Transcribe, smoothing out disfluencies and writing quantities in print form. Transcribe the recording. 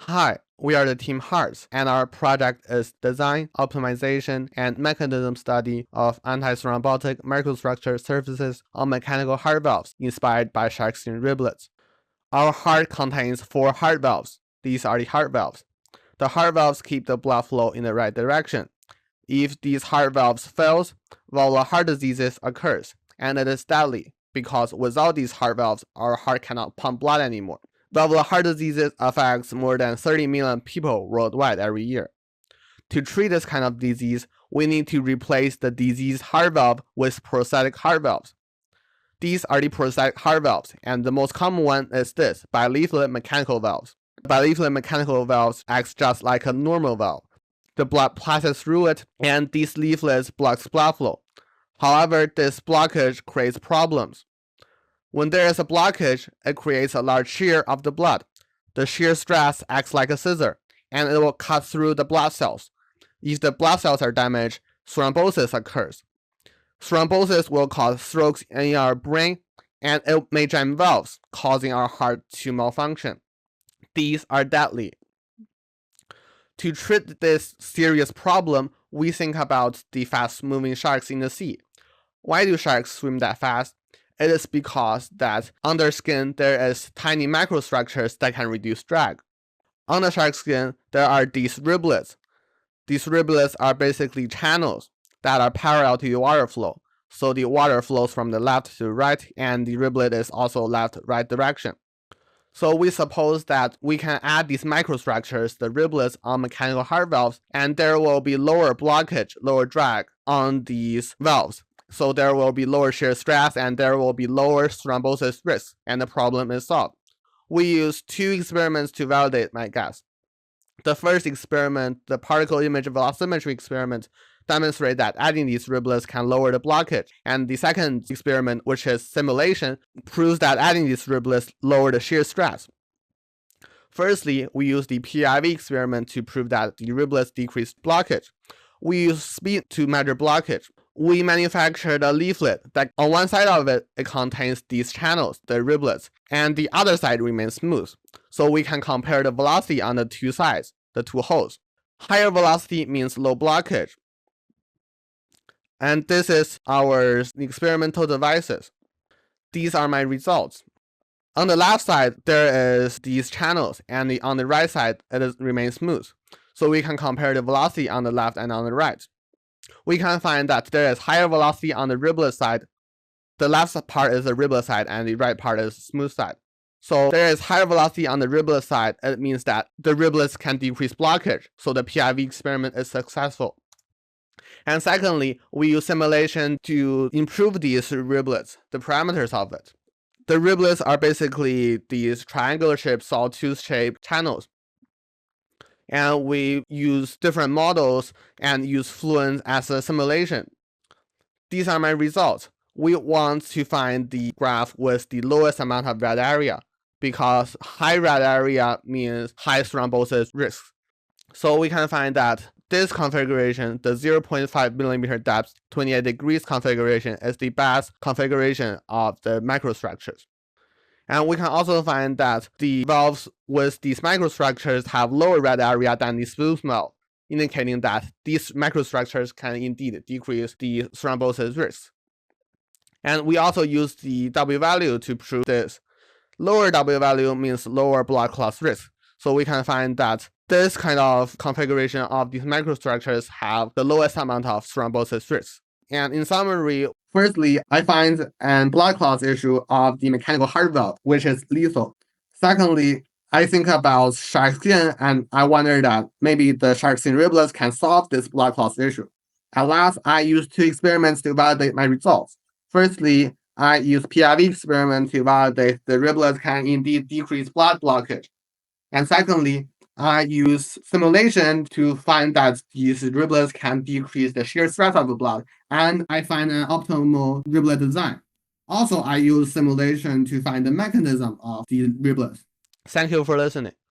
Hi, we are the Team Hearts, and our project is design, optimization, and mechanism study of anti-thrombotic microstructure surfaces on mechanical heart valves inspired by sharkskin riblets. Our heart contains 4 heart valves. These are the heart valves. The heart valves keep the blood flow in the right direction. If these heart valves fails, valvular heart diseases occurs, and it is deadly because without these heart valves, our heart cannot pump blood anymore. Valvular heart diseases affects more than 30 million people worldwide every year. To treat this kind of disease, we need to replace the diseased heart valve with prosthetic heart valves. These are the prosthetic heart valves, and the most common one is this, Bileaflet Mechanical Valves. Bileaflet Mechanical Valves acts just like a normal valve. The blood passes through it, and these leaflets blocks blood flow. However, this blockage creates problems. When there is a blockage, it creates a large shear of the blood. The shear stress acts like a scissor, and it will cut through the blood cells. If the blood cells are damaged, thrombosis occurs. Thrombosis will cause strokes in our brain, and it may jam valves, causing our heart to malfunction. These are deadly. To treat this serious problem, we think about the fast-moving sharks in the sea. Why do sharks swim that fast? It is because that under skin there is tiny microstructures that can reduce drag. On the shark skin, there are these riblets. These riblets are basically channels that are parallel to the water flow. So the water flows from the left to right, and the riblet is also left-right direction. So we suppose that we can add these microstructures, the riblets, on mechanical heart valves, and there will be lower blockage, lower drag on these valves. So there will be lower shear stress and there will be lower thrombosis risk, and the problem is solved. We use 2 experiments to validate my guess. The first experiment, the particle image velocimetry experiment, demonstrates that adding these riblets can lower the blockage. And the second experiment, which is simulation, proves that adding these riblets lower the shear stress. Firstly, we use the PIV experiment to prove that the riblets decrease blockage. We use speed to measure blockage. We manufactured a leaflet that on one side of it contains these channels, the riblets, and the other side remains smooth. So we can compare the velocity on the 2 sides, the 2 holes. Higher velocity means low blockage. And this is our experimental devices. These are my results. On the left side, there is these channels, and on the right side, it remains smooth. So we can compare the velocity on the left and on the right. We can find that there is higher velocity on the riblet side. The left part is the riblet side, and the right part is the smooth side. So there is higher velocity on the riblet side. It means that the riblets can decrease blockage, so the PIV experiment is successful. And secondly, we use simulation to improve these riblets, the parameters of it. The riblets are basically these triangular-shaped, sawtooth-shaped channels. And we use different models and use Fluent as a simulation. These are my results. We want to find the graph with the lowest amount of red area, because high red area means high thrombosis risk. So we can find that this configuration, the 0.5 millimeter depth, 28 degrees configuration, is the best configuration of the microstructures. And we can also find that the valves with these microstructures have lower red area than the smooth valve, indicating that these microstructures can indeed decrease the thrombosis risk. And we also use the W value to prove this. Lower W value means lower blood clot risk. So we can find that this kind of configuration of these microstructures have the lowest amount of thrombosis risk. And in summary, firstly, I find an blood clot issue of the mechanical heart valve, which is lethal. Secondly, I think about shark skin, and I wonder that maybe the shark skin riblets can solve this blood clot issue. At last, I used 2 experiments to validate my results. Firstly, I used PIV experiment to validate the riblets can indeed decrease blood blockage. And secondly, I use simulation to find that these riblets can decrease the shear stress of the blood, and I find an optimal riblet design. Also, I use simulation to find the mechanism of the riblets. Thank you for listening.